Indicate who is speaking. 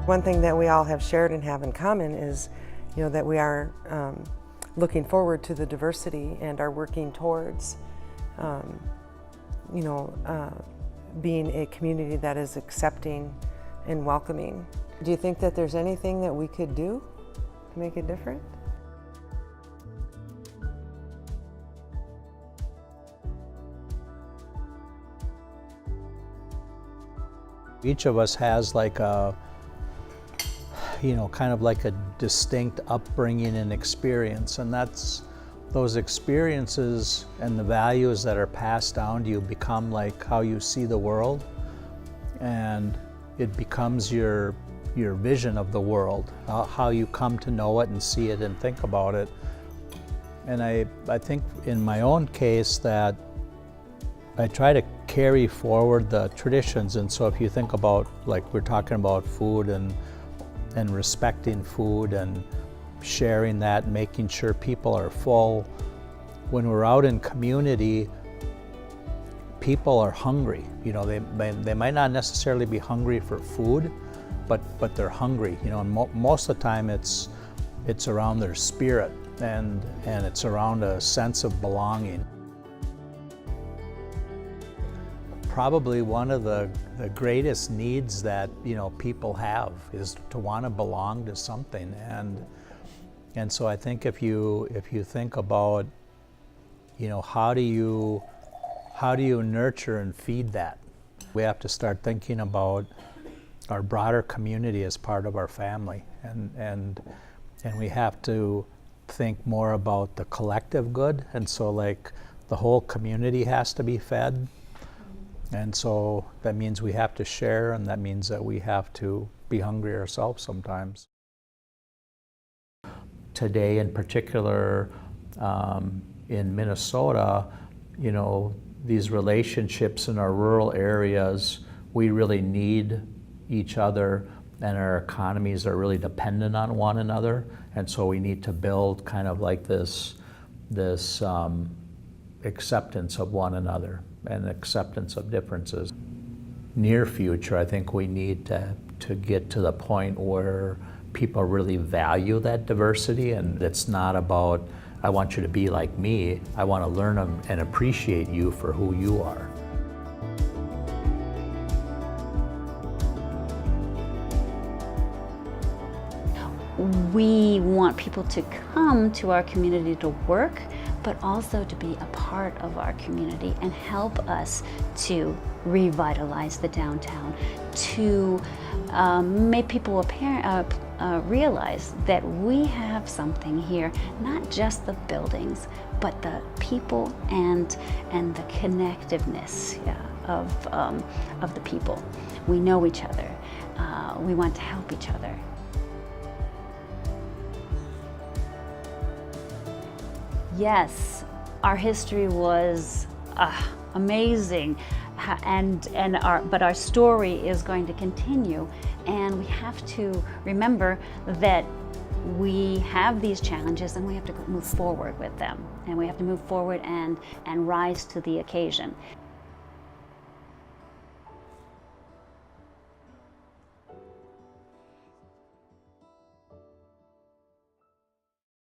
Speaker 1: One thing that we all have shared and have in common is, that we are looking forward to the diversity and are working towards, being a community that is accepting and welcoming. Do you think that there's anything that we could do to make it different?
Speaker 2: Each of us has like a, kind of like a distinct upbringing and experience, and those experiences and the values that are passed down to you become like how you see the world, and it becomes your vision of the world, how you come to know it and see it and think about it. And I think in my own case that I try to carry forward the traditions. And so if you think about, like we're talking about food and respecting food and sharing that, making sure people are full. When we're out in community, people are hungry. They might not necessarily be hungry for food, but they're hungry. And most of the time it's around their spirit and it's around a sense of belonging. Probably one of the greatest needs that people have is to want to belong to something, and so I think if you think about how do you nurture and feed that, we have to start thinking about our broader community as part of our family, and we have to think more about the collective good, and so like the whole community has to be fed. And so that means we have to share, and that means that we have to be hungry ourselves sometimes. Today in particular, in Minnesota, these relationships in our rural areas, we really need each other, and our economies are really dependent on one another. And so we need to build kind of like this acceptance of one another and acceptance of differences. Near future, I think we need to get to the point where people really value that diversity, and it's not about, I want you to be like me, I want to learn and appreciate you for who you are.
Speaker 3: We want people to come to our community to work, but also to be a part of our community and help us to revitalize the downtown, to make people realize that we have something here, not just the buildings, but the people and the connectiveness of the people. We know each other. We want to help each other. Yes, our history was amazing, but our story is going to continue, and we have to remember that we have these challenges and we have to move forward with them, and we have to move forward and rise to the occasion.